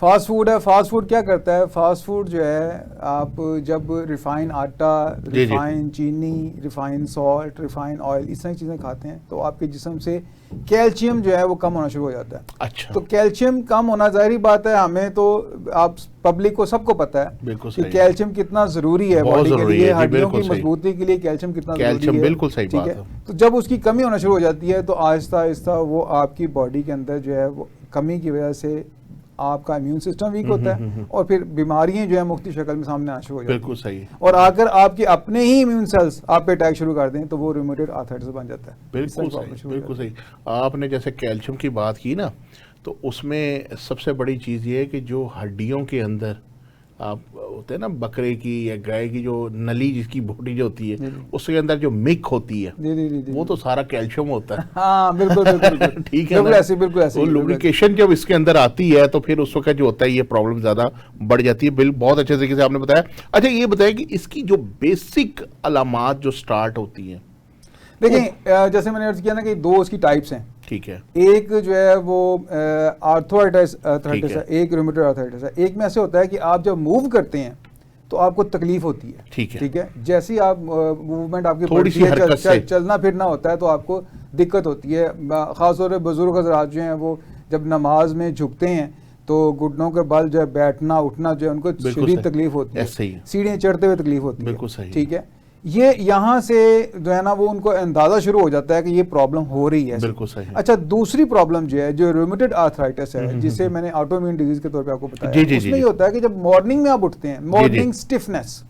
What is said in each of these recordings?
Fast food ہے. Fast food کیا کرتا ہے؟ فاسٹ فوڈ جو ہے آپ جب ریفائن آٹا، ریفائن چینی، ریفائن سالٹ، ریفائن آئل، اس طرح کی چیزیں کھاتے ہیں تو آپ کے جسم سے کیلشیم جو ہے وہ کم ہونا شروع ہو جاتا ہے. اچھا. تو کیلشیم کم ہونا ظاہری بات ہے، ہمیں تو آپ پبلک کو سب کو پتا ہے کہ کیلشیم کتنا ضروری ہے باڈی کے لیے، ہڈیوں کی مضبوطی کے لیے کیلشیم کتنا ضروری ہے. بالکل صحیح بات ہے. تو جب اس کی کمی ہونا شروع ہو جاتی ہے تو آہستہ آہستہ وہ آپ کی باڈی کے اندر جو ہے وہ کمی کی وجہ سے آپ کا امیون سسٹم ویک ہوتا ہے اور پھر بیماریاں جو ہیں مختلف شکل میں سامنے آنا شروع ہو جاتی ہیں. بالکل صحیح. اور اگر آپ کے اپنے ہی امیون سیلز آپ پہ اٹیک شروع کر دیں تو وہ ریومیٹڈ آرتھرائٹس بن جاتا ہے. بالکل صحیح. بالکل صحیح. آپ نے جیسے کیلشیم کی بات کی نا، تو اس میں سب سے بڑی چیز یہ ہے کہ جو ہڈیوں کے اندر آپ ہوتے ہیں نا بکرے کی یا گائے کی جو نلی جس کی بوٹی جو ہوتی ہے اس کے اندر جو مک ہوتی ہے وہ تو سارا کیلشیم ہوتا ہے. ہاں بالکل بالکل ٹھیک ہے. بالکل ایسے لوبریکیشن جب اس کے اندر آتی ہے تو پھر اس وقت جو ہوتا ہے یہ پرابلم زیادہ بڑھ جاتی ہے. بہت اچھے طریقے سے آپ نے بتایا. اچھا یہ بتایا کہ اس کی جو بیسک علامات جو سٹارٹ ہوتی ہیں. دیکھیں جیسے میں نے عرض کیا نا کہ دو اس کی ٹائپس ہیں. ٹھیک ہے. ایک جو ہے وہ آرتھرائٹس ہے، ایک رومیٹڈ آرتھرائٹس ہے. ایک میں ایسے ہوتا ہے کہ آپ جب موو کرتے ہیں تو آپ کو تکلیف ہوتی ہے. ٹھیک ہے. جیسے ہی آپ موومنٹ آپ کی تھوڑی سی حرکت سے چلنا پھرنا ہوتا ہے تو آپ کو دقت ہوتی ہے. خاص طور پہ بزرگ حضرات جو ہیں وہ جب نماز میں جھکتے ہیں تو گھٹنوں کے بل جو ہے بیٹھنا اٹھنا جو ہے ان کو شدید تکلیف ہوتی ہے، سیڑھیاں چڑھتے ہوئے تکلیف ہوتی ہے. بالکل صحیح. ٹھیک ہے. یہ یہاں سے جو ہے نا وہ ان کو اندازہ شروع ہو جاتا ہے کہ یہ پرابلم ہو رہی ہے. بالکل صحیح. اچھا دوسری پرابلم جو ہے جو ریومیٹڈ آرتھرائٹس ہے جسے میں نے آٹو امیون ڈیزیز کے طور پہ آپ کو بتایا، اس میں یہ ہوتا ہے کہ جب مارننگ میں آپ اٹھتے ہیں، مارننگ سٹفنس،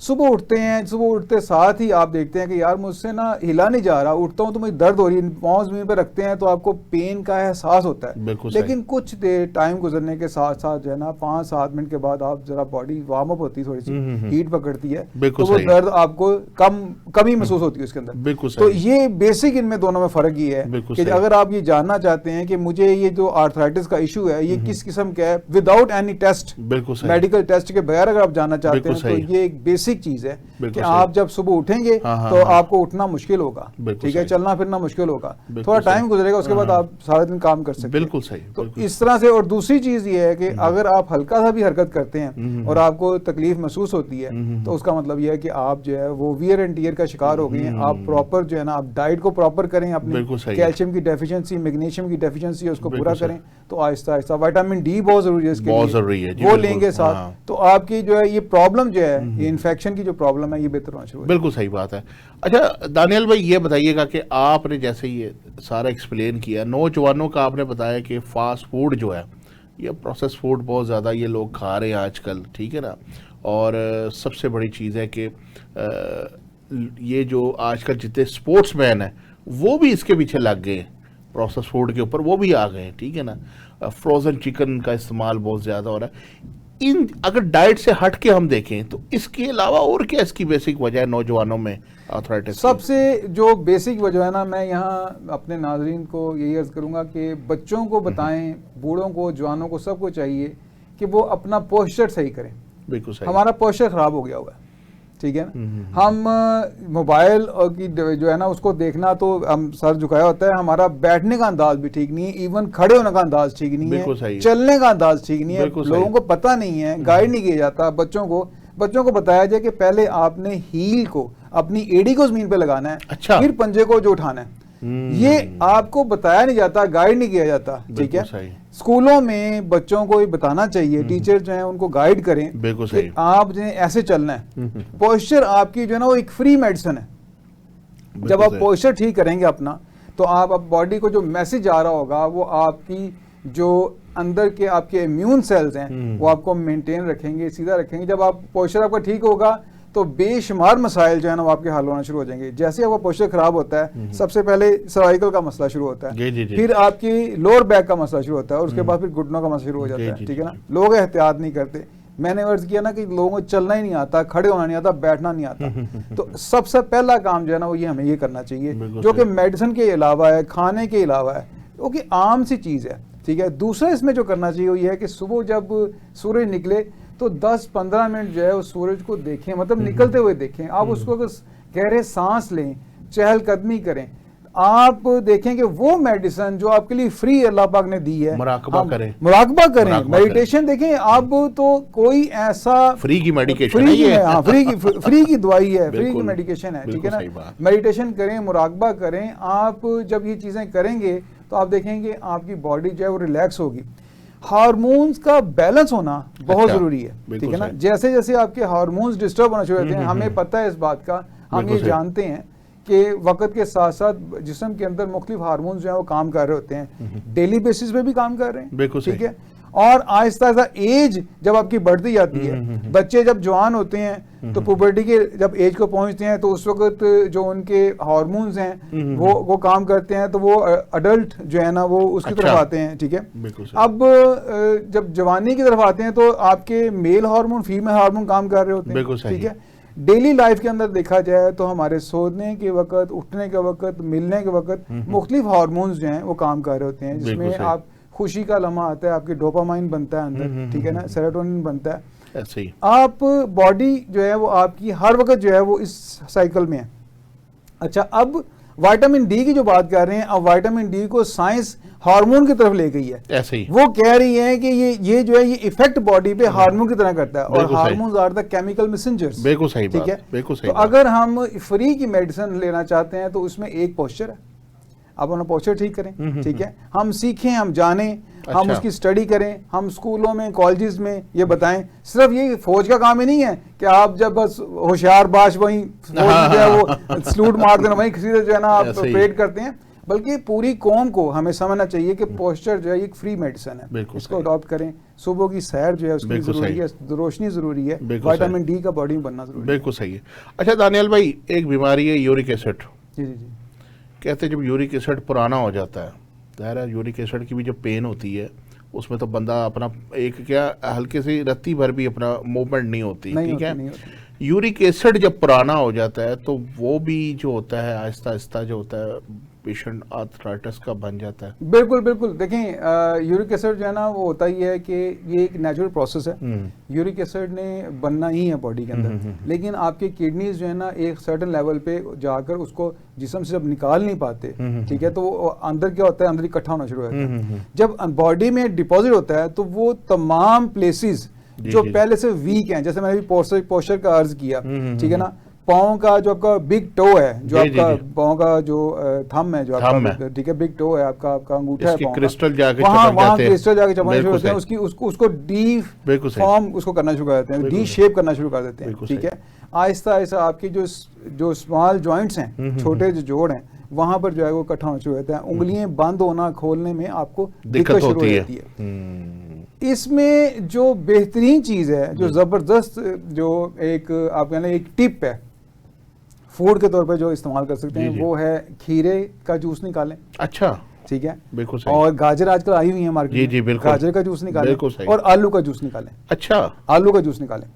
صبح اٹھتے ہیں، صبح اٹھتے ساتھ ہی آپ دیکھتے ہیں کہ یار مجھ سے نا ہلا نہیں جا رہا، اٹھتا ہوں تو مجھے درد ہو رہی ہے، پاؤں زمین پہ رکھتے ہیں تو آپ کو پین کا احساس ہوتا ہے. لیکن کچھ دیر ٹائم گزرنے کے ساتھ ساتھ جو ہے نا 5-7 منٹ کے بعد آپ ذرا باڈی وارم اپ ہوتی ہے، تھوڑی سی ہیٹ پکڑتی ہے تو وہ درد آپ کو کمی محسوس ہوتی ہے اس کے اندر. تو یہ بیسک ان میں دونوں میں فرق یہ ہے کہ اگر آپ یہ جاننا چاہتے ہیں کہ مجھے یہ جو آرتھرائٹس کا ایشو ہے یہ کس قسم کا ہے without any test, medical test کے بغیر اگر آپ جاننا چاہتے ہیں تو یہ ایک بیسک چیز ہے کہ آپ جب صبح اٹھیں گے تو آپ کو اٹھنا مشکل ہوگا. ٹھیک ہے. چلنا پھرنا مشکل ہوگا، تھوڑا ٹائم گزرے گا، اس کے بعد آپ سارا دن کام کر سکتے ہیں. بالکل صحیح. تو اس طرح سے. اور دوسری چیز یہ ہے کہ اگر آپ ہلکا سا بھی حرکت کرتے ہیں اور آپ کو تکلیف محسوس ہوتی ہے تو اس کا مطلب یہ ہے کہ آپ جو ہے وہ ویئر اینڈ ٹیئر کا شکار ہو گئے ہیں. آپ پراپر جو ہے نا آپ ڈائٹ کو پراپر کریں، اپنی کیلشیم کی ڈیفیشنسی، میگنیشیم کی ڈیفیشنسی اس کو پورا کریں تو آہستہ آہستہ وٹامن ڈی بہت ضروری ہے اس کے لیے، وہ لیں گے ساتھ تو آپ کی جو ہے یہ پرابلم جو ہے یہ انفیکشن کی جو پرابلم ہے یہ بہتر ہونا شروع. بالکل صحیح بات ہے. اچھا دانیال بھائی یہ بتائیے گا کہ آپ نے جیسے یہ سارا ایکسپلین کیا، نوجوانوں کا آپ نے بتایا کہ فاسٹ فوڈ جو ہے یہ پروسیس فوڈ بہت زیادہ یہ لوگ کھا رہے ہیں آج کل. ٹھیک ہے نا. اور سب سے بڑی چیز ہے کہ یہ جو آج کل جتنے اسپورٹس مین ہیں وہ بھی اس کے پیچھے لگ گئے ہیں، پروسیس فوڈ کے اوپر وہ بھی آ گئے ہیں. ٹھیک ہے نا. فروزن چکن کا استعمال بہت زیادہ ہو رہا ہے. اگر ڈائٹ سے ہٹ کے ہم دیکھیں تو اس کے علاوہ اور کیا اس کی بیسک وجہ ہے نوجوانوں میں آرتھرائٹس؟ سب سے جو بیسک وجہ ہے نا، میں یہاں اپنے ناظرین کو یہی عرض کروں گا کہ بچوں کو بتائیں، بوڑھوں کو، جوانوں کو، سب کو چاہیے کہ وہ اپنا پوسچر صحیح کریں. بالکل صحیح. ہمارا پوسچر خراب ہو گیا ہوا ہے. ٹھیک ہے نا. ہم موبائل کی جو ہے نا اس کو دیکھنا تو ہم سر جھکایا ہوتا ہے، ہمارا بیٹھنے کا انداز بھی ٹھیک نہیں ہے، ایون کھڑے ہونے کا انداز ٹھیک نہیں ہے، چلنے کا انداز ٹھیک نہیں ہے. لوگوں کو پتہ نہیں ہے، گائیڈ نہیں کیا جاتا. بچوں کو بتایا جائے کہ پہلے آپ نے ہیل کو، اپنی ایڑی کو زمین پہ لگانا ہے، پھر پنجے کو جو اٹھانا ہے. یہ آپ کو بتایا نہیں جاتا، گائیڈ نہیں کیا جاتا. ٹھیک ہے. اسکولوں میں بچوں کو بتانا چاہیے، ٹیچر جو ہیں ان کو گائیڈ کریں کہ آپ جو ایسے چلنا ہے. پوسچر آپ کی جو ہے نا وہ ایک فری میڈیسن ہے. جب آپ پوسچر ٹھیک کریں گے اپنا تو آپ باڈی کو جو میسج آ رہا ہوگا وہ آپ کی جو اندر کے آپ کے امیون سیلز ہیں وہ آپ کو مینٹین رکھیں گے، سیدھا رکھیں گے. جب آپ پوسچر آپ کا ٹھیک ہوگا تو بے شمار مسائل جو ہے نا وہ آپ کے حل ہونا شروع ہو جائیں گے. جیسے آپ کا پوسچر خراب ہوتا ہے سب سے پہلے سروائیکل کا مسئلہ شروع ہوتا ہے، پھر آپ کی لوور بیک کا مسئلہ شروع ہوتا ہے، اور اس کے بعد پھر گھٹنوں کا مسئلہ شروع ہو جاتا ہے. ٹھیک ہے نا. لوگ احتیاط نہیں کرتے. میں نے عرض کیا نا کہ لوگوں کو چلنا ہی نہیں آتا، کھڑے ہونا نہیں آتا، بیٹھنا نہیں آتا. تو سب سے پہلا کام جو ہے نا وہ یہ ہمیں یہ کرنا چاہیے جو کہ میڈیسن کے علاوہ ہے، کھانے کے علاوہ ہے، وہ کہ عام سی چیز ہے. ٹھیک ہے. دوسرا اس میں جو کرنا چاہیے وہ یہ ہے کہ صبح جب سورج نکلے تو 10-15 منٹ جو ہے اس سورج کو دیکھیں، مطلب نکلتے ہوئے دیکھیں. آپ اس کو گہرے سانس لیں، چہل قدمی کریں. آپ دیکھیں کہ وہ میڈیسن جو آپ کے لیے فری اللہ پاک نے دی ہے، مراقبہ کریں، مراقبہ کریں، میڈیٹیشن دیکھیں. اب تو کوئی ایسا فری کی میڈیکیشن فری کی دوائی ہے، فری کی میڈیکیشن ہے، ٹھیک ہے نا. میڈیٹیشن کریں، مراقبہ کریں. آپ جب یہ چیزیں کریں گے تو آپ دیکھیں گے آپ کی باڈی جو ہے وہ ریلیکس ہوگی. ہارمونز کا بیلنس ہونا بہت ضروری ہے، ٹھیک ہے نا. جیسے جیسے آپ کے ہارمونز ڈسٹرب ہونا شروع ہوتے ہیں، ہمیں پتہ ہے اس بات کا، ہم یہ جانتے ہیں کہ وقت کے ساتھ ساتھ جسم کے اندر مختلف ہارمونز جو ہیں وہ کام کر رہے ہوتے ہیں، ڈیلی بیسس پہ بھی کام کر رہے ہیں، ٹھیک ہے. اور آہستہ آہستہ ایج جب آپ کی بڑھتی جاتی ہے، بچے جب جوان ہوتے ہیں تو پوبرٹی کے جب ایج کو پہنچتے ہیں تو اس وقت جو ان کے ہارمونز ہیں وہ کام کرتے ہیں، تو وہ اڈلٹ جو ہے نا وہ اس کی طرف آتے ہیں، ٹھیک ہے. اب جب جوانی کی طرف آتے ہیں تو آپ کے میل ہارمون فیمیل ہارمون کام کر رہے ہوتے ہیں، ٹھیک ہے. ڈیلی لائف کے اندر دیکھا جائے تو ہمارے سونے کے وقت، اٹھنے کے وقت، ملنے کے وقت مختلف ہارمونز جو ہیں وہ کام کر رہے ہوتے ہیں، جس میں آپ خوشی کا لمحہ آتا ہے، آپ کی ڈوپامائن بنتا ہے اندر، ٹھیک ہے نا، سیروٹونن بنتا ہے. آپ باڈی جو ہے وہ آپ کی ہر وقت جو ہے وہ اس سائیکل میں ہے. اچھا، اب وائٹامن ڈی کی جو بات کر رہے ہیں، اب وائٹامن ڈی کو سائنس ہارمون کی طرف لے گئی ہے. ایسے ہی وہ کہہ رہی ہے کہ یہ جو ہے یہ ایفیکٹ باڈی پہ ہارمون کی طرح کرتا ہے، اور hormones are the chemical messengers. بالکل صحیح، ٹھیک ہے. تو اگر ہم فری کی میڈیسن لینا چاہتے ہیں تو اس میں ایک پوسچر ہے، آپ اپنا پوسچر ٹھیک کریں، ٹھیک ہے. ہم سیکھیں، ہم جانیں، ہم اس کی اسٹڈی کریں، ہم اسکولوں میں، کالجز میں یہ بتائیں. صرف یہ فوج کا کام ہی نہیں ہے کہ آپ جب بس ہوشیار باش وہیں فوج میں جو ہے وہ سلوٹ مار دینا، وہیں کسی سے جو ہے نا آپ پریڈ کرتے ہیں، بلکہ پوری قوم کو ہمیں سمجھنا چاہیے کہ پوسچر جو ہے ایک فری میڈیسن ہے، اس کو اڈاپٹ کریں. صبح کی سیر جو ہے اس کی ضروری ہے، روشنی ضروری ہے، وائٹامن ڈی کا باڈی میں بننا ضروری ہے. بالکل صحیح ہے. اچھا دانیال بھائی، ایک بیماری ہے یورک ایسڈ. جی جی جی. کہتے ہیں جب یورک ایسڈ پرانا ہو جاتا ہے، ظاہر ہے یورک ایسڈ کی بھی جو پین ہوتی ہے اس میں تو بندہ اپنا ایک کیا ہلکے سے رتی بھر بھی اپنا موومنٹ نہیں ہوتی، ٹھیک ہے. یورک ایسڈ جب پرانا ہو جاتا ہے تو وہ بھی جو ہوتا ہے آہستہ آہستہ جو ہوتا ہے پیشنٹ آرتھرائٹس کا بن جاتا ہے. بالکل بالکل. دیکھیں یورک ایسڈ جو ہے نا وہ ہوتا ہی ہے کہ یہ ایک نیچرل پروسیس ہے. یورک ایسڈ نے بننا ہی ہے باڈی کے اندر، لیکن آپ کی کڈنیز جو ہے نا ایک سرٹن لیول پہ جا کر اس کو جسم سے جب نکال نہیں پاتے، ٹھیک ہے، تو وہ اندر کیا ہوتا ہے، اندر اکٹھا ہونا شروع ہوتا ہے. جب باڈی میں ڈپازٹ ہوتا ہے تو وہ تمام پلیسز جو پہلے سے ویک ہیں، جیسے میں نے پوسچر کا عرض کیا، ٹھیک ہے نا، پاؤں کا جو آپ کا بگ ٹو ہے، جو آپ کا پاؤں کا جو تھم ہے، جو آپ کا ٹھیک ہے بگ ٹو ہے، آپ کا انگوٹھا ہے پاؤں کا، وہاں کرسٹل جا کے چپکنا شروع ہوتے ہیں، اس کو ڈی فارم اس کو کرنا شروع کر دیتے ہیں، ڈی شیپ کرنا شروع کر دیتے ہیں، ٹھیک ہے. آہستہ آہستہ آپ کی جو اسمال جوائنٹس ہیں، چھوٹے جو جوڑ ہیں، وہاں پر جو ہے وہ اکٹھا ہونا شروع ہوتا ہے. انگلیاں بند ہونا کھولنے میں آپ کو دقت شروع ہو جاتی ہے. اس میں جو بہترین چیز ہے، جو زبردست جو ایک آپ کہنا ایک ٹپ ہے فوڈ کے طور پہ جو استعمال کر سکتے ہیں، وہ ہے کھیرے کا جوس نکالیں. اچھا، ٹھیک ہے. بالکل صحیح. اور گاجر آج کل آئی ہوئی ہیں مارکیٹ میں، جی بالکل، گاجر کا جوس نکالیں اور آلو کا جوس نکالیں. اچھا، آلو کا جوس نکالیں.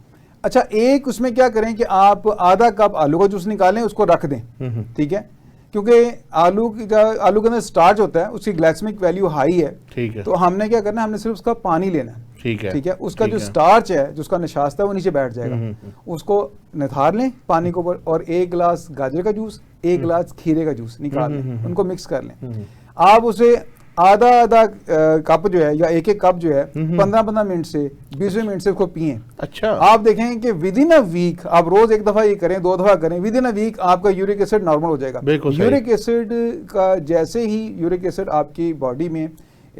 اچھا، ایک اس میں کیا کریں کہ آپ آدھا کپ آلو کا جوس نکالیں، اس کو رکھ دیں، ٹھیک ہے، کیونکہ آلو کے اندر سٹارچ ہوتا ہے، اس کی گلائسیمک ویلیو ہائی ہے، ٹھیک ہے. تو ہم نے کیا کرنا ہے، ہم نے صرف اس کا پانی لینا ہے، ٹھیک ہے. اس کا جو سٹارچ ہے، جو اس کا نشاستہ ہے، وہ نیچے بیٹھ جائے گا. اس کو نتھار لیں پانی کے اوپر، اور ایک گلاس گاجر کا جوس، ایک گلاس کھیرے کا جوس نکال لیں، ان کو مکس کر لیں. آپ اسے آدھا کپ جو ہے یا ایک کپ جو ہے 15 منٹ سے 20 منٹ سے اس کو پئیں. اچھا، آپ دیکھیں کہ ود ان اے ویک، آپ روز ایک دفعہ یہ کریں، 2 دفعہ کریں، ود ان اے ویک آپ کا یورک ایسڈ نارمل ہو جائے گا. یورک ایسڈ کا جیسے ہی یورک ایسڈ آپ کی باڈی میں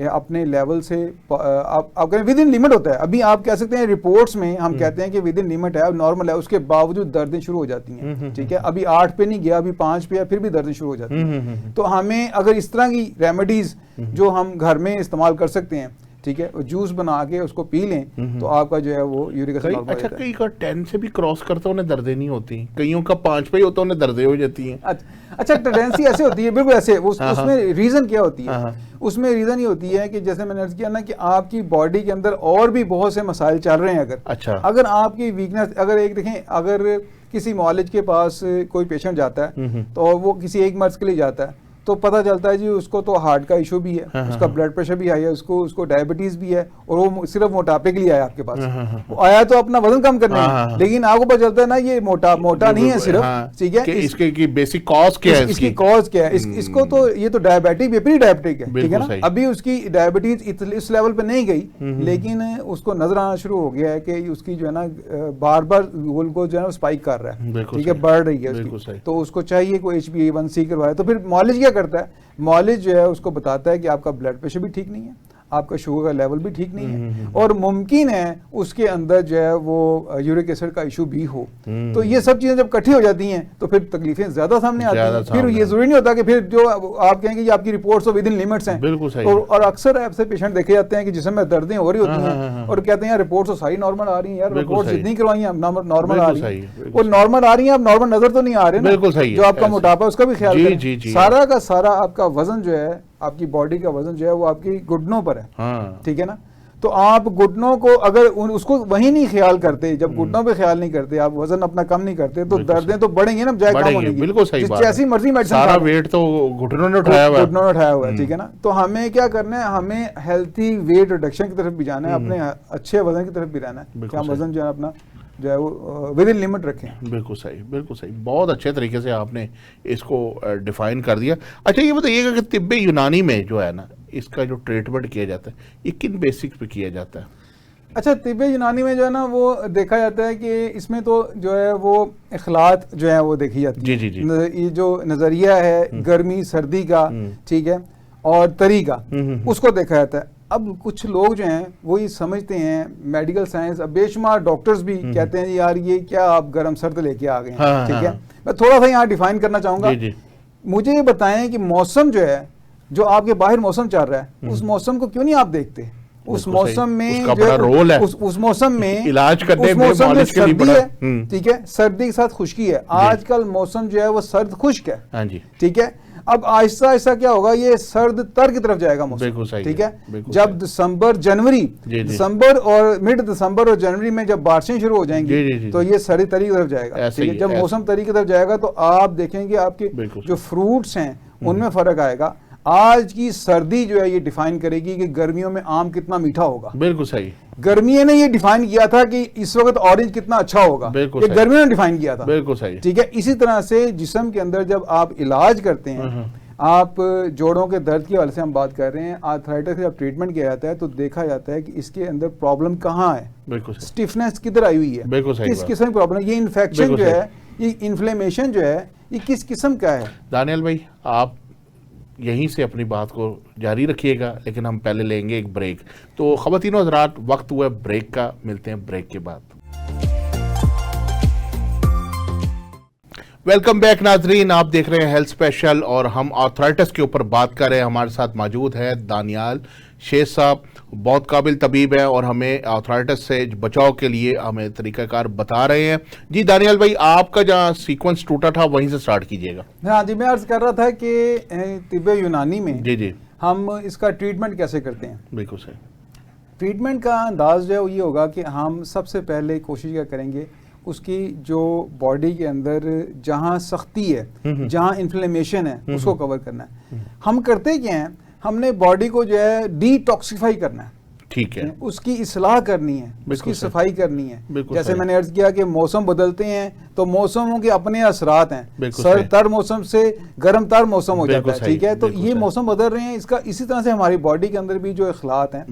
اپنے لیول سے آپ کہیں ود ان لمٹ ہوتا ہے. ابھی آپ کہہ سکتے ہیں رپورٹس میں ہم کہتے ہیں کہ ود ان لمٹ ہے، نارمل ہے، اس کے باوجود دردیں شروع ہو جاتی ہیں، ٹھیک ہے. ابھی 8 پہ نہیں گیا، ابھی 5 پہ ہے، پھر بھی دردیں شروع ہو جاتی ہیں. تو ہمیں اگر اس طرح کی ریمیڈیز جو ہم گھر میں استعمال کر سکتے ہیں، ٹھیک ہے، جوس بنا کے اس کو پی لیں، تو آپ کا جو ہے وہ یورک ایسڈ نارمل ہو جاتا ہے. اچھا، کئی کا 10 سے بھی کراس کرتا انہیں دردیں نہیں ہوتی، کئیوں کا 5 پہ ہی ہوتا انہیں دردیں ہو جاتی ہیں. اچھا، ٹینڈنسی ایسے ہوتی ہے، بالکل ایسے. اس میں ریزن کیا ہوتی ہے؟ اس میں ریزن یہ ہوتی ہے کہ جیسے میں نے عرض کیا نا کہ آپ کی باڈی کے اندر اور بھی بہت سے مسائل چل رہے ہیں. اگر آپ کی ویکنس، اگر ایک دیکھیں، اگر کسی معالج کے پاس کوئی پیشنٹ جاتا ہے تو وہ کسی ایک مرض کے لیے جاتا ہے، تو پتہ چلتا ہے جی اس کو تو ہارٹ کا ایشو بھی ہے, اس کا بلڈ پریشر بھی آیا ہے, اس کو ڈائبٹیز بھی ہے, اور وہ صرف موٹاپے کے لیے آیا آپ کے پاس. وہ آیا تو اپنا وزن کم کرنے میں, لیکن آپ کو پتہ چلتا ہے نا یہ موٹا نہیں ہے صرف, ٹھیک ہے, اس کی بیسک کاز کیا ہے, اس کی کاز کیا ہے, اس کو تو یہ تو ڈائبٹک ہے, پری ڈائبٹک ہے, ٹھیک ہے نا. ابھی اس کی ڈائبٹیز اس لیول پہ نہیں گئی, لیکن اس کو نظر آنا شروع ہو گیا ہے کہ اس کی جو ہے نا بار بار گلوکوز جو ہے نا اسپائک کر رہا ہے, ٹھیک ہے, بڑھ رہی ہے اس کی. تو اس کو چاہیے کوئی HbA1c کروائے. تو پھر معالج کیا کرتا ہے, معالج جو ہے اس کو بتاتا ہے کہ آپ کا بلڈ پریشر بھی ٹھیک نہیں ہے, آپ کا شوگر کا لیول بھی ٹھیک نہیں ہے, اور ممکن ہے اس کے اندر جو ہے وہ یورک ایسڈ کا ایشو بھی ہو. تو یہ سب چیزیں جب کٹھی ہو جاتی ہیں تو پھر تکلیفیں زیادہ سامنے آتی ہیں. پھر یہ ضروری نہیں ہوتا کہ پھر جو آپ کہیں گے یہ آپ کی رپورٹس تو ود ان لیمٹس ہیں, اور اکثر ایسے پیشنٹ دیکھے جاتے ہیں کہ جسم میں دردیں ہو رہی ہوتی ہیں اور کہتے ہیں رپورٹس تو ساری نارمل آ رہی ہیں, یار رپورٹس جتنی کروائی ہیں نارمل آ رہی ہیں, وہ نارمل آ رہی ہیں, اب نارمل نظر تو نہیں آ رہے نا. جو آپ کا موٹاپا ہے اس کا بھی خیال کریں. سارا کا سارا آپ کا وزن جو ہے, آپ کی باڈی کا وزن جو ہے وہ آپ کی گھٹنوں پر ہے, ٹھیک ہے نا. تو آپ گھٹنوں کو اگر اس کو وہیں نہیں خیال کرتے, جب گھٹنوں پہ خیال نہیں کرتے, آپ وزن اپنا کم نہیں کرتے, تو دردیں تو بڑھیں گے نا بجائے کم ہونے کی. بالکل صحیح بات ہے, جیسی مرضی میڈیسن سارا ویٹ تو گھٹنوں نے اٹھایا ہوا ہے, ٹھیک ہے نا. تو ہمیں کیا کرنا ہے, ہمیں ہیلتھی ویٹ ریڈکشن کی طرف بھی جانا ہے, اپنے اچھے وزن کی طرف بھی رہنا ہے, کہ ہم وزن جو ہے اپنا جو ہے وہ ود ان لمٹ رکھیں. بالکل صحیح, بالکل صحیح, بہت اچھے طریقے سے آپ نے اس کو ڈیفائن کر دیا. اچھا یہ بتائیے گا کہ طب یونانی میں جو ہے نا اس کا جو ٹریٹمنٹ کیا جاتا ہے یہ کن بیسکس پہ کیا جاتا ہے؟ اچھا, طب یونانی میں جو ہے نا وہ دیکھا جاتا ہے کہ اس میں تو جو ہے وہ اخلاط جو ہے وہ دیکھی جاتی ہے. یہ جو نظریہ ہے گرمی سردی کا, ٹھیک ہے, اور طری کا, اس کو دیکھا جاتا ہے. اب کچھ لوگ جو ہیں وہ یہ سمجھتے ہیں میڈیکل سائنس, اب بے شمار ڈاکٹرز بھی کہتے ہیں یار یہ کیا آپ گرم سرد لے کے آ گئے ہیں, ٹھیک ہے. میں تھوڑا سا یہاں ڈیفائن کرنا چاہوں گا. مجھے یہ بتائیں کہ موسم جو ہے, جو آپ کے باہر موسم چل رہا ہے, اس موسم کو کیوں نہیں آپ دیکھتے؟ اس موسم میں اس موسم میں علاج کرنے میں سردی ہے, ٹھیک ہے, سردی کے ساتھ خشکی ہے. آج کل موسم جو ہے وہ سرد خشک ہے, ٹھیک ہے. اب آہستہ آہستہ کیا ہوگا, یہ سرد تر کی طرف جائے گا موسم, ٹھیک ہے. جب دسمبر جنوری, دسمبر اور مڈ دسمبر اور جنوری میں جب بارشیں شروع ہو جائیں گی تو یہ سردی تری کی طرف جائے گا, ٹھیک ہے. جب موسم تری کی طرف جائے گا تو آپ دیکھیں گے آپ کے جو فروٹس ہیں ان میں فرق آئے گا. آج کی سردی جو ہے یہ ڈیفائن کرے گی کہ گرمیوں میں آم کتنا میٹھا ہوگا. بالکل صحیح. گرمیوں نے یہ ڈیفائن کیا تھا کہ اس وقت اورنج کتنا اچھا ہوگا, یہ گرمیوں نے ڈیفائن کیا تھا. بالکل صحیح, ٹھیک ہے. اسی طرح سے جسم کے اندر جب آپ علاج کرتے ہیں, آپ جوڑوں کے درد کے حوالے سے ہم بات کر رہے ہیں, آرتھرائٹس کا جب ٹریٹمنٹ کیا جاتا ہے تو دیکھا جاتا ہے کہ اس کے اندر پرابلم کہاں ہے, اسٹیفنس کدھر آئی ہوئی ہے, کس قسم کی پرابلم, یہ انفیکشن جو ہے, یہ انفلیمیشن جو ہے, یہ کس قسم کا ہے. دانیال بھائی آپ یہیں سے اپنی بات کو جاری رکھیے گا, لیکن ہم پہلے لیں گے ایک بریک. تو خواتین و حضرات وقت ہوا بریک کا, ملتے ہیں بریک کے بعد. ویلکم بیک ناظرین, آپ دیکھ رہے ہیں ہیلتھ اسپیشل اور ہم آرتھرائٹس کے اوپر بات کر رہے ہیں. ہمارے ساتھ موجود ہے دانیال شیخ صاحب, بہت قابل طبیب ہیں اور ہمیں آرتھرائٹس سے بچاؤ کے لیے ہمیں طریقہ کار بتا رہے ہیں. جی دانیال بھائی, آپ کا جہاں سیکوینس ٹوٹا تھا وہیں سے سٹارٹ کیجئے گا. ہاں جی, میں عرض کر رہا تھا کہ طب یونانی میں جی ہم اس کا ٹریٹمنٹ کیسے کرتے ہیں. بالکل صحیح. ٹریٹمنٹ کا انداز جو ہے وہ یہ ہوگا کہ ہم سب سے پہلے کوشش کیا کریں گے, اس کی جو باڈی کے اندر جہاں سختی ہے, جہاں انفلیمیشن ہے, اس کو کور کرنا ہے. ہم کرتے کیا ہیں, ہم نے باڈی کو جو ہے ڈی ٹاکسیفائی کرنا ہے, ٹھیک ہے, اس کی اصلاح کرنی ہے, اس کی صفائی کرنی ہے. جیسے میں نے عرض کیا کہ موسم بدلتے ہیں تو موسموں کے اپنے اثرات ہیں, سرد تر موسم سے گرم تر موسم ہو جاتا ہے, ٹھیک ہے. تو یہ موسم بدل رہے ہیں, اس کا اسی طرح سے ہماری باڈی کے اندر بھی جو اخلاط ہیں,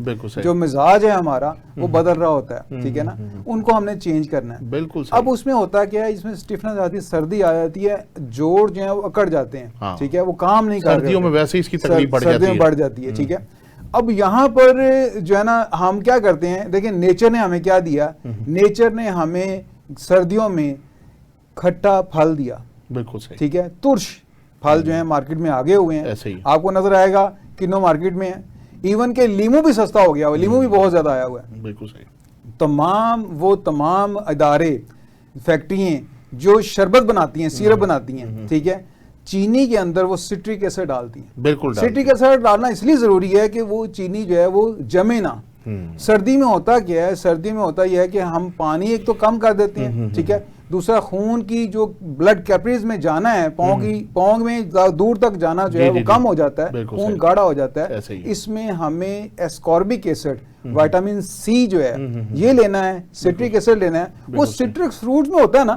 جو مزاج ہے ہمارا وہ بدل رہا ہوتا ہے, ٹھیک ہے نا, ان کو ہم نے چینج کرنا ہے. اب اس میں ہوتا کیا ہے, اس میں اسٹیفنس آتی ہے, سردی آ جاتی ہے, جوڑ جو ہیں وہ اکڑ جاتے ہیں, ٹھیک ہے, وہ کام نہیں کر رہے, سردیوں میں ویسے اس کی تکلیف بڑھ جاتی ہے, ٹھیک ہے. اب یہاں پر جو ہے نا ہم کیا کرتے ہیں, دیکھیں نیچر نے ہمیں کیا دیا, نیچر نے ہمیں سردیوں میں کھٹا پھل دیا, بالکل صحیح, ٹھیک ہے. ترش پھل جو ہیں مارکیٹ میں آگے ہوئے ہیں, آپ کو نظر آئے گا کنو مارکیٹ میں ہے. ایون کہ لیمو بھی سستا ہو گیا ہوا, لیمو بھی بہت زیادہ آیا ہوا ہے. بالکل صحیح. تمام ادارے, فیکٹریاں جو شربت بناتی ہیں, سیرپ بناتی ہیں, ٹھیک ہے, چینی کے اندر وہ سٹرک ایسڈ ڈالتی ہیں. بالکل, سٹرک ایسڈ ڈالنا اس لیے ضروری ہے کہ وہ چینی جو ہے وہ جمے نہ. سردی میں ہوتا کیا ہے, سردی میں ہوتا یہ ہے کہ ہم پانی ایک تو کم کر دیتے ہیں, ٹھیک ہے, دوسرا خون کی جو بلڈ کیپریز میں جانا ہے پاؤں میں دور تک جانا جو ہے وہ کم ہو جاتا ہے, خون گاڑھا ہو جاتا ہے. اس میں ہمیں ایسکاربک ایسڈ, وائٹامن سی جو ہے یہ لینا ہے, سٹرک ایسڈ لینا ہے. وہ سٹرک فروٹ میں ہوتا ہے نا,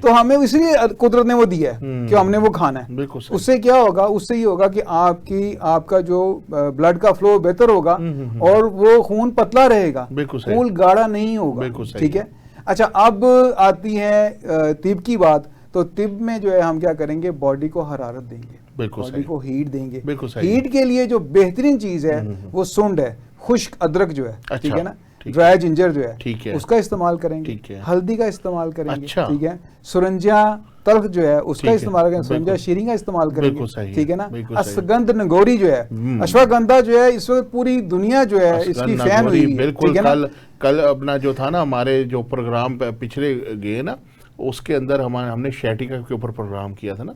تو ہمیں اس لیے قدرت نے وہ دیا ہے کہ ہم نے وہ کھانا ہے. اس سے کیا ہوگا, اس سے یہ ہوگا کہ آپ کا جو بلڈ کا فلو بہتر ہوگا اور وہ خون پتلا رہے گا, خون گاڑھا نہیں ہوگا. ٹھیک ہے. اچھا, اب آتی ہے طب کی بات. تو طب میں جو ہے ہم کیا کریں گے, باڈی کو حرارت دیں گے, باڈی کو ہیٹ دیں گے. ہیٹ کے لیے جو بہترین چیز ہے وہ سونڈ ہے, خشک ادرک جو ہے, ٹھیک ہے نا, ڈرائی جنجر جو ہے اس کا استعمال کریں گے, ہلدی کا استعمال کریں گے. ٹھیک ہے. سرنجا تلخ جو ہے اس کا استعمال کریں گے, سرنجا شیرنگ کا استعمال کریں گے. ٹھیک ہے نا. اشوگندھ نگوری جو ہے, اشوگندھا جو ہے اس وقت پوری دنیا جو ہے اس کی فین ہوئی ہے. بالکل. کل اپنا جو تھا نا ہمارے جو پروگرام پچھلے گئے نا, اس کے اندر ہم نے شیٹیکا کے اوپر پروگرام کیا تھا نا,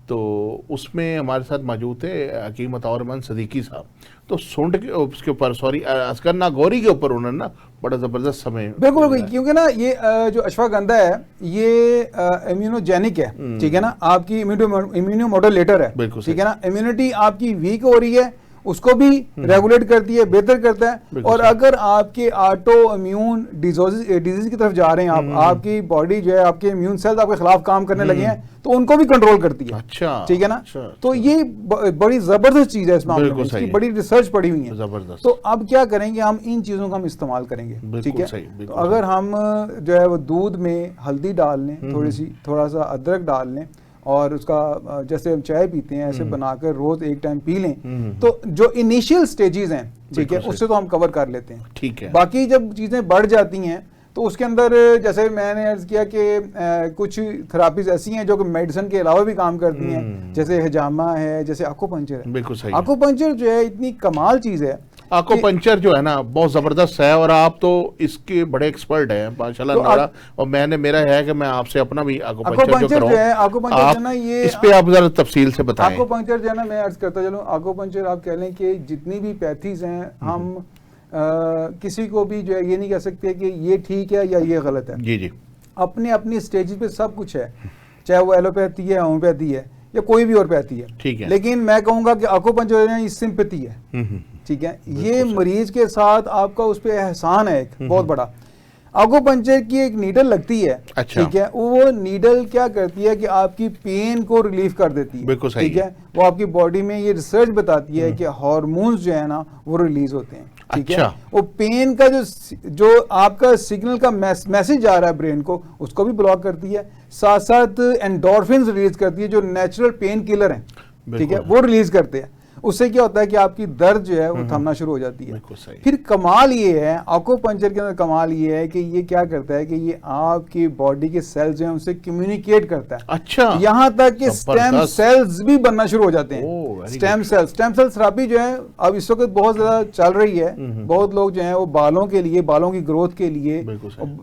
تو اس میں ہمارے ساتھ موجود تھے حکیم عطا الرحمن صدیقی صاحب. تو سونڈ کے اس کے اوپر اشوگندھا ناگوری کے اوپر انہوں نے نا بڑا زبردست سمے. بالکل, کیونکہ نا یہ جو اشوگندھا ہے یہ امیونوجینک ہے. ٹھیک ہے نا, آپ کی امیونو ماڈولیٹر ہے. ٹھیک ہے نا, امیونٹی آپ کی ویک ہو رہی ہے اس کو بھی ریگولیٹ کرتی ہے, بہتر کرتا ہے. اور اگر آپ کے آٹو امیون ڈیزیز کی طرف جا رہے ہیں, آپ کی باڈی جو ہے, آپ کے امیون سیلز آپ کے خلاف کام کرنے لگے ہیں, تو ان کو بھی کنٹرول کرتی ہے. اچھا, ٹھیک ہے نا. تو یہ بڑی زبردست چیز ہے, اس معاملے میں اس کی بڑی ریسرچ پڑی ہوئی ہے. تو اب کیا کریں گے, ہم ان چیزوں کا ہم استعمال کریں گے. ٹھیک ہے. تو اگر ہم جو ہے وہ دودھ میں ہلدی ڈال لیں, تھوڑا سا ادرک ڈال لیں, اور اس کا جیسے ہم چائے پیتے ہیں ایسے بنا کر روز ایک ٹائم پی لیں, تو جو انیشیل سٹیجز ہیں, ٹھیک ہے, اس سے تو ہم کور کر لیتے ہیں. ٹھیک ہے. باقی جب چیزیں بڑھ جاتی ہیں تو اس کے اندر جیسے میں نے عرض کیا کہ کچھ تھراپیز ایسی ہیں جو کہ میڈیسن کے علاوہ بھی کام کرتی ہیں, جیسے ہجامہ ہے, جیسے آکو پنچر ہے. بالکل صحیح. آکو پنچر جو ہے اتنی کمال چیز ہے. آکو پنچر جو ہے نا بہت زبردست ہے, اور آپ تو اس کے بڑے ایکسپرٹ ہیں ماشاءاللہ, اور میرا ہے کہ میں آپ سے اپنا بھی آکو پنچر جو ہے, آکو پنچر جو ہے نا, یہ اس پہ آپ ذرا تفصیل سے بتائیں. آکو پنچر جو ہے نا, میں عرض کرتا چلوں, آکو پنچر آپ کہہ لیں کہ جتنی بھی پیتھیز ہیں, ہم کسی کو بھی جو ہے یہ نہیں کہہ سکتے کہ یہ ٹھیک ہے یا یہ غلط ہے. جی جی. اپنی سٹیجز پہ سب کچھ ہے, چاہے وہ ایلوپیتھی ہے, ہومیوپیتھی ہے, یا کوئی بھی اور پیتھی ہے. ٹھیک ہے. لیکن میں کہوں گا کہ آکو پنچر جو ہے یہ سمپتھی ہے. ٹھیک ہے. یہ مریض کے ساتھ آپ کا اس پہ احسان ہے ایک بہت بڑا. آکو پنچر کی ایک نیڈل لگتی ہے. ٹھیک ہے. وہ نیڈل کیا کرتی ہے کہ آپ کی پین کو ریلیف کر دیتی ہے. بالکل صحیح. ٹھیک ہے. وہ آپ کی باڈی میں یہ ریسرچ بتاتی ہے کہ ہارمونز جو ہے نا وہ ریلیز ہوتے ہیں. ٹھیک ہے. وہ پین کا جو آپ کا سگنل کا میسج آ رہا ہے برین کو, اس کو بھی بلاک کرتی ہے. ساتھ ساتھ اینڈورفنز ریلیز کرتی ہے جو نیچرل پین کلر ہیں. ٹھیک ہے. وہ ریلیز کرتے ہیں. اس سے کیا ہوتا ہے کہ آپ کی درد جو ہے وہ تھمنا شروع ہو جاتی ہے. پھر کمال یہ ہے, آکو پنچر کے اندر کمال یہ ہے کہ یہ کیا کرتا ہے کہ یہ آپ کی باڈی کے سیلز جو ہیں ان سے کمیونیکیٹ کرتا ہے. اچھا. یہاں تک کہ سٹیم سیلز بھی بننا شروع ہو جاتے ہیں. سٹیم سیل تھراپی جو ہے اب اس وقت بہت زیادہ چل رہی ہے. بہت لوگ جو ہیں وہ بالوں کے لیے, بالوں کی گروتھ کے لیے,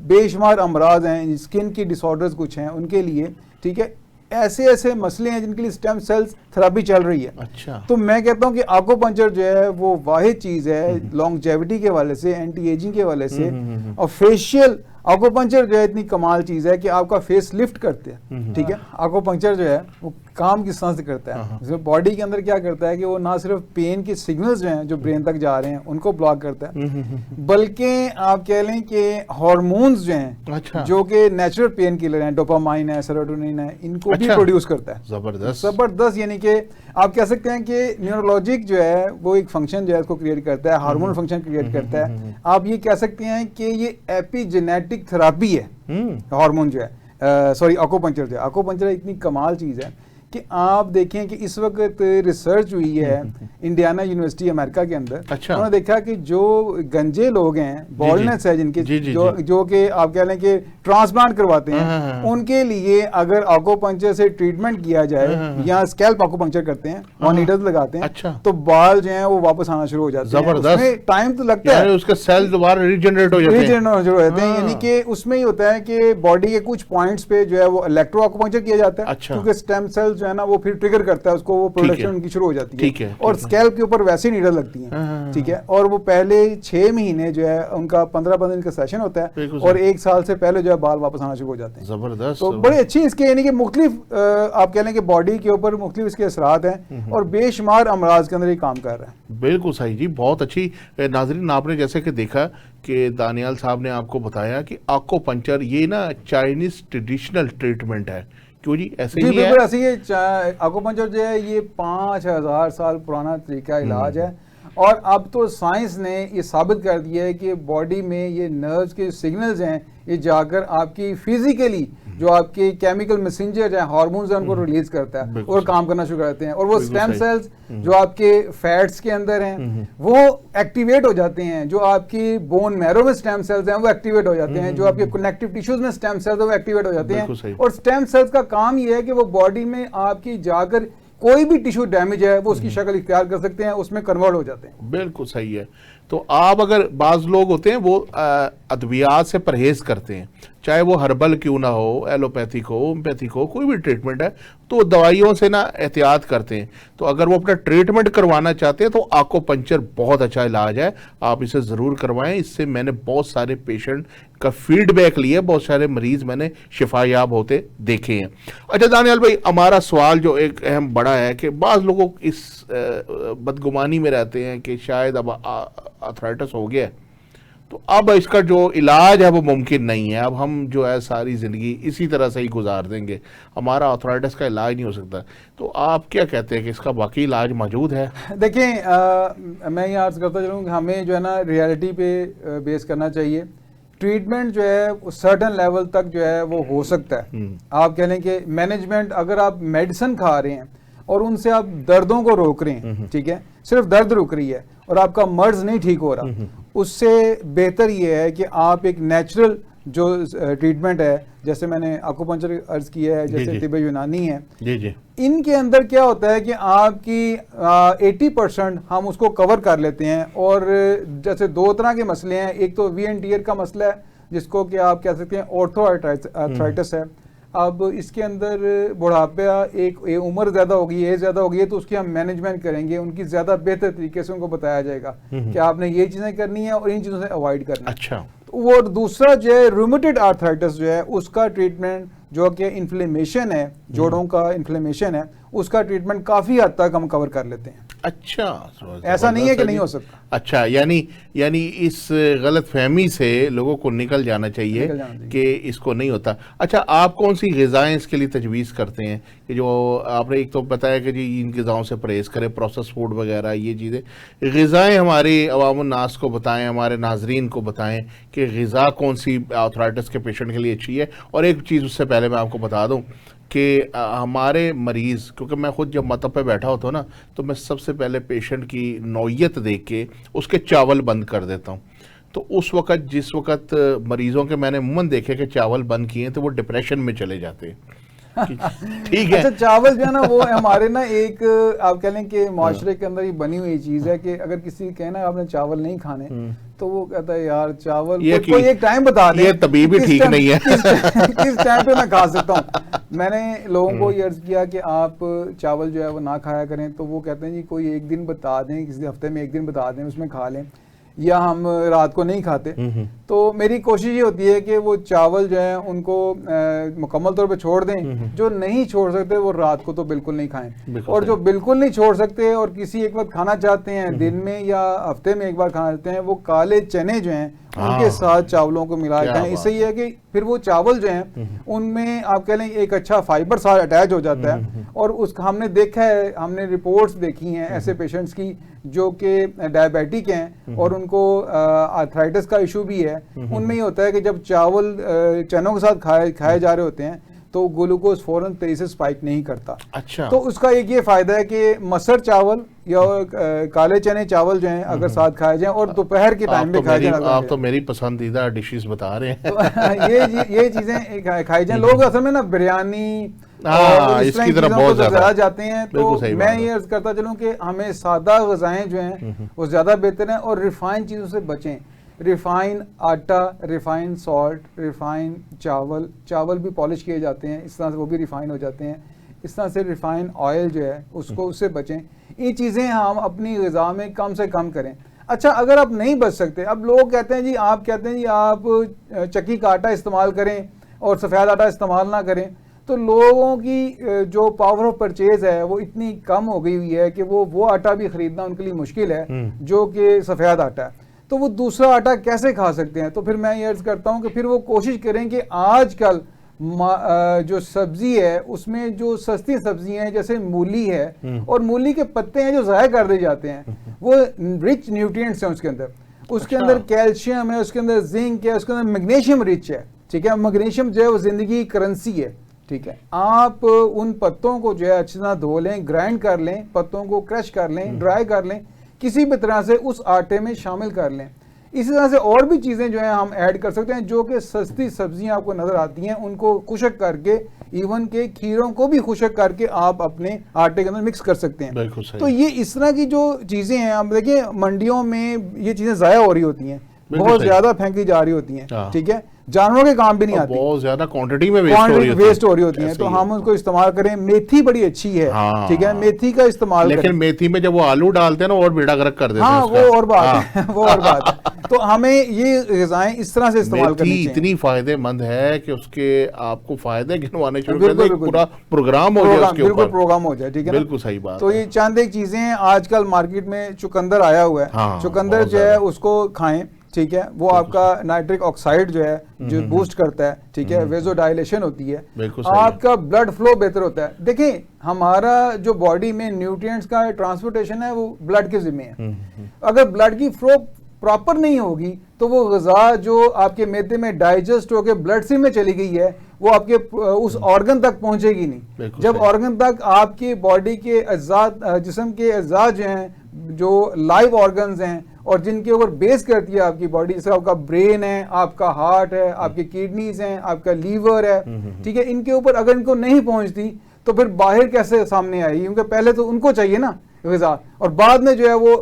بے شمار امراض ہیں, اسکن کی ڈس آرڈرز کچھ ہیں ان کے لیے. ٹھیک ہے. ایسے مسئلے ہیں جن کے لیے سٹیم سیلز تھراپی چل رہی ہے. اچھا. تو میں کہتا ہوں کہ آکو پنچر جو ہے وہ واحد چیز ہے لانگجیوٹی کے حوالے سے, اینٹی ایجنگ کے حوالے سے, اور فیشیل آکو پنچر جو ہے اتنی کمال چیز ہے کہ آپ کا فیس لفٹ کرتے ہیں. ٹھیک ہے. آکو پنچر جو ہے وہ کام کس طرح سے کرتا ہے, باڈی کے اندر کیا کرتا ہے کہ وہ نہ صرف پین کے سگنلز جو ہیں جو برین تک جا رہے ہیں ان کو بلاک کرتا ہے, بلکہ آپ کہہ لیں کہ ہارمونز جو ہیں جو کہ نیچرل پین کلر ہیں, ڈوپامائن ہے, سیروٹونین ہے, ان کو بھی پروڈیوس کرتا ہے. زبردست. یعنی کہ آپ کہہ سکتے ہیں کہ نیورولوجک جو ہے وہ ایک فنکشن جو ہے اس کو کریٹ کرتا ہے, ہارمون فنکشن کریٹ کرتا ہے. آپ یہ کہہ سکتے ہیں کہ یہ ایپی جینیٹک تھراپی ہے ہارمون جو ہے, سوری آکو پنچر جو ہے. آکو پنچر اتنی کمال چیز ہے کہ آپ دیکھیں کہ اس وقت ریسرچ ہوئی ہے انڈیانا یونیورسٹی امریکہ کے اندر. انہوں نے دیکھا کہ جو گنجے لوگ ہیں, بالنس ہے جن کے, جو کہ آپ کہہ لیں کہ ٹرانسپلانٹ کرواتے ہیں, ان کے لیے اگر آکو پنچر سے ٹریٹمنٹ کیا جائے, یا اسکیلپ آکو پنچر کرتے ہیں, وہاں نیڈلز لگاتے ہیں, تو بال جو ہیں وہ واپس آنا شروع ہو جاتے ہیں. اس میں ٹائم تو لگتا ہے, اس کا سیل دوبارہ ریجنریٹ ہو جاتے ہیں. یعنی کہ اس میں ہی ہوتا ہے کہ باڈی کے کچھ پوائنٹس پہ جو ہے وہ الیکٹرو آکو پنچر کیا جاتا ہے, کیونکہ اسٹیم سیل جو ہے نا وہ پھر ٹریگر کرتا ہے اس کو, وہ پروڈکشن ان کی شروع ہو جاتی ہے, اور اسکیلپ کے اوپر ویسے نیڈل لگتی ہیں, ٹھیک ہے, اور وہ پہلے 6 مہینے جو ہے ان کا 15 دن کا سیشن ہوتا ہے, اور 1 سال سے پہلے جو ہے بال واپس آنا شروع ہو جاتے ہیں. زبردست. تو بڑی اچھی اس کے یعنی کہ مختلف آپ کہہ لیں کہ باڈی کے اوپر مختلف اس کے اثرات ہیں, اور بے شمار امراض کے اندر یہ کام کر رہے ہیں. بالکل صحیح جی, بہت اچھی. ناظرین آپ نے جیسے کہ دیکھا کہ دانیال صاحب نے آپ کو بتایا کہ آکو پنچر یہ نا چائنیز ٹریڈیشنل ٹریٹمنٹ ہے, کیوں جی ایسے ہی ہے؟ بالکل ایسے ہی. آکو پنچر جو ہے یہ 5000 سال پرانا طریقہ علاج ہے, اور اب تو سائنس نے یہ ثابت کر دیا ہے کہ باڈی میں یہ نروز کے سگنلز ہیں, یہ جا کر آپ کی فزیکلی جو آپ کے کیمیکل میسنجر ہیں, ہارمونز ہیں, ان کو ریلیز کرتا ہے اور کام کرنا شروع کرتے ہیں, اور وہ اسٹیم سیلز جو آپ کے فیٹس کے اندر ہیں وہ ایکٹیویٹ ہو جاتے ہیں, جو آپ کی بون میرو میں اسٹیم سیلز ہیں وہ ایکٹیویٹ ہو جاتے ہیں, جو آپ کے کنیکٹیو ٹیشوز میں اسٹیم سیلز ہیں وہ ایکٹیویٹ ہو جاتے ہیں. اور اسٹیم سیلز کا کام یہ ہے کہ وہ باڈی میں آپ کی جا کر کوئی بھی ٹیشو ڈیمیج ہے وہ اس کی شکل اختیار کر سکتے ہیں, اس میں کنورٹ ہو جاتے ہیں. بالکل صحیح ہے. تو آپ اگر بعض لوگ ہوتے ہیں وہ ادویات سے پرہیز کرتے ہیں, چاہے وہ ہربل کیوں نہ ہو, ایلوپیتھک ہو, ہومیوپیتھک ہو, کوئی بھی ٹریٹمنٹ ہے, تو دوائیوں سے نا احتیاط کرتے ہیں. تو اگر وہ اپنا ٹریٹمنٹ کروانا چاہتے ہیں تو آکو پنچر بہت اچھا علاج ہے, آپ اسے ضرور کروائیں. اس سے میں نے بہت سارے پیشنٹ کا فیڈ بیک لیے, بہت سارے مریض میں نے شفا یاب ہوتے دیکھے ہیں. اچھا دانیال بھائی, ہمارا سوال جو ایک اہم بڑا ہے کہ بعض لوگوں اس بدگمانی میں رہتے ہیں کہ شاید اب آرتھرائٹس ہو گیا ہے تو اب اس کا جو علاج ہے وہ ممکن نہیں ہے, اب ہم جو ہے ساری زندگی اسی طرح سے ہی گزار دیں گے, ہمارا آرتھرائٹس کا علاج نہیں ہو سکتا. تو آپ کیا کہتے ہیں کہ اس کا باقی علاج موجود ہے؟ دیکھیں میں یہ عرض کرتا چلوں کہ ہمیں جو ہے نا ریالٹی پہ بیس کرنا چاہیے. ٹریٹمنٹ جو ہے سرٹن لیول تک جو ہے وہ ہو سکتا ہے. آپ کہہ لیں کہ مینجمنٹ, اگر آپ میڈیسن کھا رہے ہیں اور ان سے آپ دردوں کو روک رہے ہیں, ٹھیک ہے, صرف درد رک رہی ہے اور آپ کا مرض نہیں ٹھیک ہو رہا, اس سے بہتر یہ ہے کہ آپ ایک نیچرل جو ٹریٹمنٹ ہے, جیسے میں نے آکو پنچر عرض کیا ہے, جیسے طب یونانی ہے, ان کے اندر کیا ہوتا ہے کہ آپ کی 80% ہم اس کو کور کر لیتے ہیں. اور جیسے 2 طرح کے مسئلے ہیں, ایک تو وی اینڈ ٹیئر کا مسئلہ ہے جس کو کہ آپ کہہ سکتے ہیں آرتھو آرتھرائٹس ہے. اب اس کے اندر بڑھاپا, ایک عمر زیادہ ہوگی, ایج زیادہ ہوگی ہے, تو اس کی ہم مینجمنٹ کریں گے, ان کی زیادہ بہتر طریقے سے ان کو بتایا جائے گا کہ آپ نے یہ چیزیں کرنی ہیں اور ان چیزوں سے اوائڈ کرنا ہے. اچھا. وہ دوسرا جو ہے رومیٹڈ آرتھرائٹس جو ہے, اس کا ٹریٹمنٹ جو کہ انفلیمیشن ہے, جوڑوں کا انفلیمیشن ہے, اس کا ٹریٹمنٹ کافی حد تک ہم کور کر لیتے ہیں. اچھا, ایسا نہیں ہے کہ نہیں ہو سکتا. اچھا, یعنی اس غلط فہمی سے لوگوں کو نکل جانا چاہیے کہ اس کو نہیں ہوتا. اچھا, آپ کون سی غذائیں اس کے لیے تجویز کرتے ہیں کہ جو آپ نے ایک تو بتایا کہ جی ان غذاؤں سے پرہیز کریں, پروسیس فوڈ وغیرہ یہ چیزیں, غذائیں ہماری عوام الناس کو بتائیں, ہمارے ناظرین کو بتائیں کہ غذا کون سی آرتھرائٹس کے پیشنٹ کے لیے اچھی ہے. اور ایک چیز اس سے پہلے میں آپ کو بتا دوں کہ ہمارے مریض, کیونکہ میں خود جب مطب پہ بیٹھا ہوتا ہوں نا تو میں سب سے پہلے پیشنٹ کی نوعیت دیکھ کے اس کے چاول بند کر دیتا ہوں. تو اس وقت جس وقت مریضوں کے میں نے عموماً دیکھے کہ چاول بند کیے ہیں تو وہ ڈپریشن میں چلے جاتے ہیں. ٹھیک ہے. اچھا, چاول جو ہے نا وہ ہمارے نا ایک آپ کہہ لیں کہ معاشرے کے اندر یہ بنی ہوئی چیز ہے کہ اگر کسی کہنا آپ نے چاول نہیں کھانے تو وہ کہتا ہے یار چاول کوئی ایک ٹائم بتا دیں, یہ طبیب بھی ٹھیک نہیں ہے, کس ٹائم پہ میں کھا سکتا ہوں. میں نے لوگوں کو یہ عرض کیا کہ آپ چاول جو ہے وہ نہ کھایا کریں, تو وہ کہتے ہیں جی کوئی ایک دن بتا دیں, کسی ہفتے میں ایک دن بتا دیں, اس میں کھا لیں, یا ہم رات کو نہیں کھاتے. تو میری کوشش یہ ہوتی ہے کہ وہ چاول جو ہیں ان کو مکمل طور پہ چھوڑ دیں. جو نہیں چھوڑ سکتے وہ رات کو تو بالکل نہیں کھائیں, اور جو بالکل نہیں چھوڑ سکتے اور کسی ایک وقت کھانا چاہتے ہیں, دن میں یا ہفتے میں ایک بار کھانا چاہتے ہیں, وہ کالے چنے جو ہیں ان کے ساتھ چاولوں کو ملا کے کھائیں. اس سے یہ ہے کہ پھر وہ چاول جو ہیں ان میں آپ کہہ لیں ایک اچھا فائبر ساتھ اٹیچ ہو جاتا ہے. اور اس کا ہم نے دیکھا ہے, ہم نے رپورٹس دیکھی ہیں ایسے پیشنٹس کی جو کہ ڈائبیٹک ہیں اور ان کو آرتھرائٹس کا ایشو بھی ہے. ان میں یہ ہوتا ہے کہ جب چاول چنوں کے ساتھ کھائے جا رہے ہوتے ہیں تو گلوکوز فوراً تیزی سے سپائک نہیں کرتا. اچھا. تو اس کا ایک یہ فائدہ ہے کہ مسر چاول یا کالے چنے چاول جو ہیں اگر ساتھ کھائے جائیں اور دوپہر کے ٹائم پہ کھائے جائیں. آپ تو میری پسندیدہ ڈشز بتا رہے ہیں. یہ چیزیں کھائی جائیں. لوگ اصل میں نا بریانی اس کی طرف بہت زیادہ جاتے ہیں. تو میں یہ عرض کرتا چلوں کہ ہمیں سادہ غذائیں جو ہیں وہ زیادہ بہتر ہیں, اور ریفائن چیزوں سے بچیں. ریفائن آٹا, ریفائن سالٹ, ریفائن چاول بھی پالش کیے جاتے ہیں, اس طرح سے وہ بھی ریفائن ہو جاتے ہیں. اس طرح سے ریفائن آئل جو ہے اس سے بچیں. یہ چیزیں ہم اپنی غذا میں کم سے کم کریں. اچھا اگر آپ نہیں بچ سکتے, اب لوگ کہتے ہیں جی آپ چکی کا آٹا استعمال کریں اور سفید آٹا استعمال نہ کریں, تو لوگوں کی جو پاور آف پرچیز ہے وہ اتنی کم ہو گئی ہوئی ہے کہ وہ آٹا بھی خریدنا ان کے لیے مشکل ہے جو کہ سفید آٹا ہے. تو وہ دوسرا آٹا کیسے کھا سکتے ہیں؟ تو پھر میں یہ عرض کرتا ہوں کہ پھر وہ کوشش کریں کہ آج کل جو سبزی ہے اس میں جو سستی سبزیاں ہیں جیسے مولی ہے, اور مولی کے پتے ہیں جو ضائع کر دیے جاتے ہیں, وہ رچ نیوٹرینٹس ہیں اس کے اندر کیلشیم ہے, اس کے اندر زنک ہے, اس کے اندر میگنیشیم رچ ہے. ٹھیک ہے, میگنیشیم جو ہے وہ زندگی کی کرنسی ہے. ٹھیک ہے, آپ ان پتوں کو جو ہے اچھی طرح دھو لیں, گرائنڈ کر لیں, پتوں کو کرش کر لیں, ڈرائی کر لیں, کسی بھی طرح سے اس آٹے میں شامل کر لیں. اسی طرح سے اور بھی چیزیں جو ہیں ہم ایڈ کر سکتے ہیں, جو کہ سستی سبزیاں آپ کو نظر آتی ہیں ان کو خشک کر کے, ایون کہ کھیروں کو بھی خشک کر کے آپ اپنے آٹے کے اندر مکس کر سکتے ہیں. تو یہ اس طرح کی جو چیزیں ہیں, ہم دیکھیں منڈیوں میں یہ چیزیں ضائع ہو رہی ہوتی ہیں, بہت زیادہ پھینکی جا رہی ہوتی ہیں. ٹھیک ہے, جانوروں کے کام بھی نہیں آتی, بہت زیادہ کوانٹٹی میں ویسٹ ہو رہی ہوتی ہیں. تو ہم اس کو استعمال کریں. میتھی بڑی اچھی ہے. ٹھیک ہے, میتھی کا استعمال کریں. لیکن میتھی میں جب وہ آلو ڈالتے ہیں نا اور بیڑا گرک کر دیتے ہیں. ہاں وہ اور بات ہے, وہ اور بات ہے. تو ہمیں یہ غذائیں اس طرح سے استعمال کرنی چاہیے. اتنی فائدے مند ہے کہ اس کے آپ کو فائدے گنوانے شروع کر دیں, پورا پروگرام ہو جائے اس کے اوپر. بالکل پروگرام ہو جائے. ٹھیک ہے, بالکل صحیح بات. تو یہ چند ایک چیزیں ہیں. آج کل مارکیٹ میں چقندر آیا ہوا ہے, چقندر جو ہے اس کو کھائیں. ٹھیک ہے, وہ آپ کا نائٹرک آکسائڈ جو ہے جو بوسٹ کرتا ہے. ٹھیک ہے, ویزو ڈائلیشن ہوتی ہے, آپ کا بلڈ فلو بہتر ہوتا ہے. دیکھیں ہمارا جو باڈی میں نیوٹرینٹس کا ٹرانسپورٹیشن ہے وہ بلڈ کے ذمہ ہے. اگر بلڈ کی فلو پراپر نہیں ہوگی تو وہ غذا جو آپ کے معدے میں ڈائجسٹ ہو کے بلڈ سٹریم میں چلی گئی ہے وہ آپ کے اس آرگن تک پہنچے گی نہیں. جب آرگن تک آپ کی باڈی کے اجزاء, جسم کے اجزاء جو ہیں, جو لائیو آرگنز ہیں اور جن کے اوپر بیس کرتی ہے آپ کی باڈی, جیسے آپ کا برین ہے, آپ کا ہارٹ ہے, آپ کی کڈنیز ہیں, آپ کا لیور ہے. ٹھیک ہے, ان کے اوپر اگر ان کو نہیں پہنچتی تو پھر باہر کیسے سامنے آئے گی؟ کیونکہ پہلے تو ان کو چاہیے نا غذا, اور بعد میں جو ہے وہ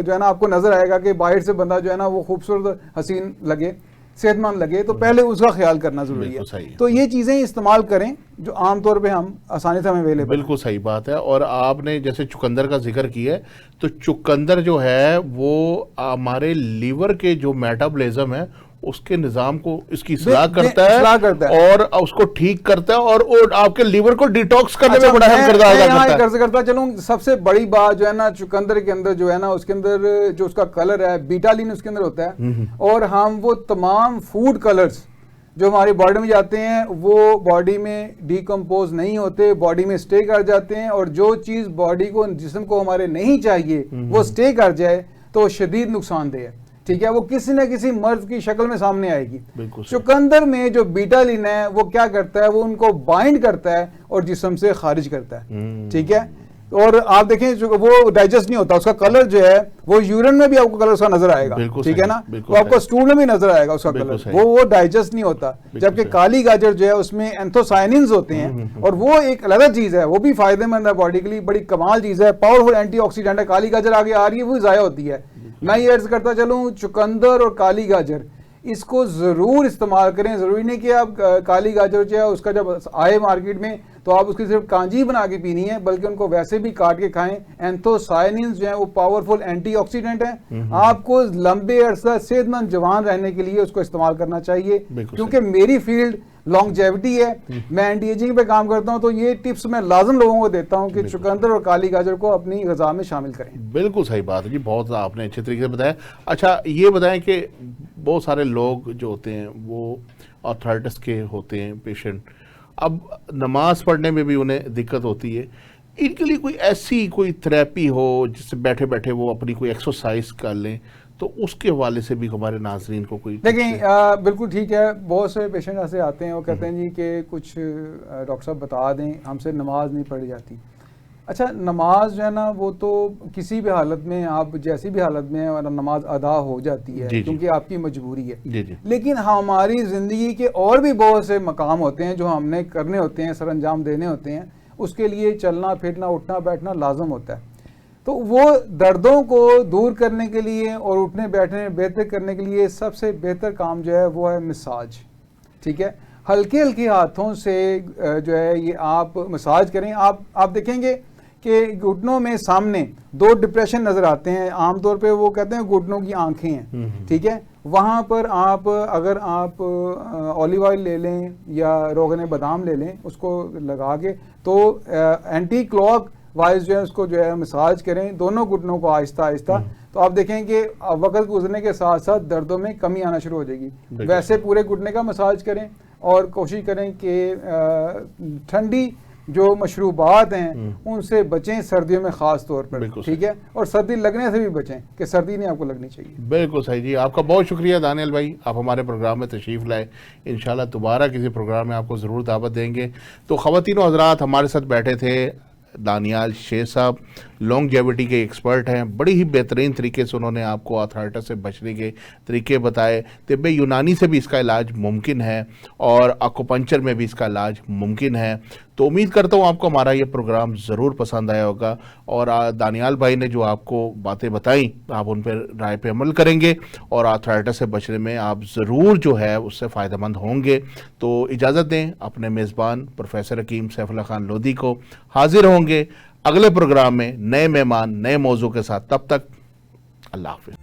جو ہے نا آپ کو نظر آئے گا کہ باہر سے بندہ جو ہے نا وہ خوبصورت حسین لگے, صحت مند لگے, تو پہلے اس کا خیال کرنا ضروری ہے. تو یہ چیزیں استعمال کریں جو عام طور پہ ہم آسانی سے ہمیں اویلیبل. بالکل صحیح بات ہے. اور آپ نے جیسے چقندر کا ذکر کیا ہے, تو چقندر جو ہے وہ ہمارے لیور کے جو میٹابولزم ہے اس کے نظام کو اس کی اصلاح کرتا ہے اور اس کو ٹھیک کرتا ہے, اور آپ کے لیور کو ڈیٹاکس کرنے میں بڑا اہم کردار ادا کرتا ہے. چلوں سب سے بڑی بات جو ہے نا چقندر کے اندر جو ہے نا اس کے اندر جو اس کا کلر ہے بیٹالین اس کے اندر ہوتا ہے, اور ہم وہ تمام فوڈ کلرز جو ہماری باڈی میں جاتے ہیں وہ باڈی میں ڈیکمپوز نہیں ہوتے, باڈی میں سٹے کر جاتے ہیں, اور جو چیز باڈی کو جسم کو ہمارے نہیں چاہیے وہ سٹے کر جائے تو شدید نقصان دہ ہے. ٹھیک ہے, وہ کسی نہ کسی مرض کی شکل میں سامنے آئے گی. چقندر میں جو بیٹالین ہے وہ کیا کرتا ہے, وہ ان کو بائنڈ کرتا ہے اور جسم سے خارج کرتا ہے. ٹھیک ہے, اور آپ دیکھیں وہ ڈائجسٹ نہیں ہوتا, اس کا کلر جو ہے وہ یورین میں بھی آپ کو کلر اس کا نظر آئے گا. ٹھیک ہے نا, وہ آپ کو سٹول میں بھی نظر آئے گا اس کا کلر, وہ ڈائجسٹ نہیں ہوتا. جبکہ کالی گاجر جو ہے اس میں اینتھوسائننز ہوتے ہیں, اور وہ ایک علیحدہ چیز ہے, وہ بھی فائدے مند ہے باڈی کے لیے, بڑی کمال چیز ہے, پاورفل اینٹی آکسیڈنٹ ہے. کالی گاجر آگے آ رہی ہے وہ ضائع ہوتی ہے. میں یہ عرض کرتا چلوں چقندر اور کالی گاجر اس کو ضرور استعمال کریں. ضروری نہیں کہ آپ کالی گاجر جو ہے اس کا جب آئے مارکیٹ میں تو آپ اس کی صرف کانجی بنا کے پینی ہے, بلکہ ان کو ویسے بھی کاٹ کے کھائیں. اینتھوسائننز جو ہیں وہ پاورفل اینٹی آکسیڈنٹ ہیں. آپ کو لمبے عرصہ صحت مند جوان رہنے کے لیے اس کو استعمال کرنا چاہیے, کیونکہ میری فیلڈ لانگجیوٹی ہے, میں اینٹی ایجنگ پہ کام کرتا ہوں, تو یہ ٹپس میں لازم لوگوں کو دیتا ہوں کہ چقندر اور کالی گاجر کو اپنی غذا میں شامل کریں. بالکل صحیح بات ہے جی, بہت آپ نے اچھے طریقے سے بتایا. اچھا یہ بتائیں کہ بہت سارے لوگ جو ہوتے ہیں وہ آرتھرائٹس کے ہوتے ہیں پیشنٹ, اب نماز پڑھنے میں بھی انہیں دقت ہوتی ہے, ان کے لیے کوئی ایسی کوئی تھراپی ہو جس سے بیٹھے بیٹھے وہ اپنی کوئی ایکسرسائز کر لیں, تو اس کے حوالے سے بھی ہمارے ناظرین کو کوئی دیکھیں بالکل ٹھیک ہے. بہت سے پیشنٹ ایسے آتے ہیں وہ کہتے ہیں جی کہ کچھ ڈاکٹر صاحب بتا دیں, ہم سے نماز نہیں پڑھی جاتی. اچھا نماز جو ہے نا وہ تو کسی بھی حالت میں, آپ جیسی بھی حالت میں نماز ادا ہو جاتی ہے کیونکہ آپ کی مجبوری ہے. لیکن ہماری زندگی کے اور بھی بہت سے مقام ہوتے ہیں جو ہم نے کرنے ہوتے ہیں, سر انجام دینے ہوتے ہیں, اس کے لیے چلنا پھرنا اٹھنا بیٹھنا لازم ہوتا ہے. تو وہ دردوں کو دور کرنے کے لیے اور اٹھنے بیٹھنے بہتر کرنے کے لیے سب سے بہتر کام جو ہے وہ ہے مساج. ٹھیک ہے, ہلکے ہلکے ہاتھوں سے جو ہے یہ آپ مساج کریں. آپ دیکھیں گے کہ گھٹنوں میں سامنے 2 ڈپریشن نظر آتے ہیں. عام طور پہ وہ کہتے ہیں گھٹنوں کی آنکھیں ہیں, ٹھیک ہے. وہاں پر اگر آپ اولیو آئل لے لیں یا روغن بادام لے لیں, اس کو لگا کے تو اینٹی کلاک وائز جو ہے اس کو جو ہے مساج کریں دونوں گھٹنوں کو آہستہ آہستہ, تو آپ دیکھیں کہ وقت گزرنے کے ساتھ ساتھ دردوں میں کمی آنا شروع ہو جائے گی. ویسے پورے گھٹنے کا مساج کریں اور کوشش کریں کہ ٹھنڈی جو مشروبات ہیں ان سے بچیں سردیوں میں خاص طور پر, ٹھیک ہے. اور سردی لگنے سے بھی بچیں کہ سردی نہیں آپ کو لگنی چاہیے. بالکل صحیح جی, آپ کا بہت شکریہ دانیال بھائی, آپ ہمارے پروگرام میں تشریف لائے. انشاءاللہ دوبارہ کسی پروگرام میں آپ کو ضرور دعوت دیں گے. تو خواتین و حضرات, ہمارے ساتھ بیٹھے تھے دانیال شیخ صاحب, لانگجیوٹی کے ایکسپرٹ ہیں. بڑی ہی بہترین طریقے سے انہوں نے آپ کو آرتھرائٹس سے بچنے کے طریقے بتائے. طب یونانی سے بھی اس کا علاج ممکن ہے اور اکوپنچر میں بھی اس کا علاج ممکن ہے. تو امید کرتا ہوں آپ کو ہمارا یہ پروگرام ضرور پسند آیا ہوگا, اور دانیال بھائی نے جو آپ کو باتیں بتائیں آپ ان پر رائے پہ عمل کریں گے اور آرتھرائٹس سے بچنے میں آپ ضرور جو ہے اس سے فائدہ مند ہوں گے. تو اجازت دیں اپنے میزبان پروفیسر حکیم سیف اللہ خان لودھی کو. حاضر ہوں گے اگلے پروگرام میں نئے مہمان نئے موضوع کے ساتھ. تب تک اللہ حافظ.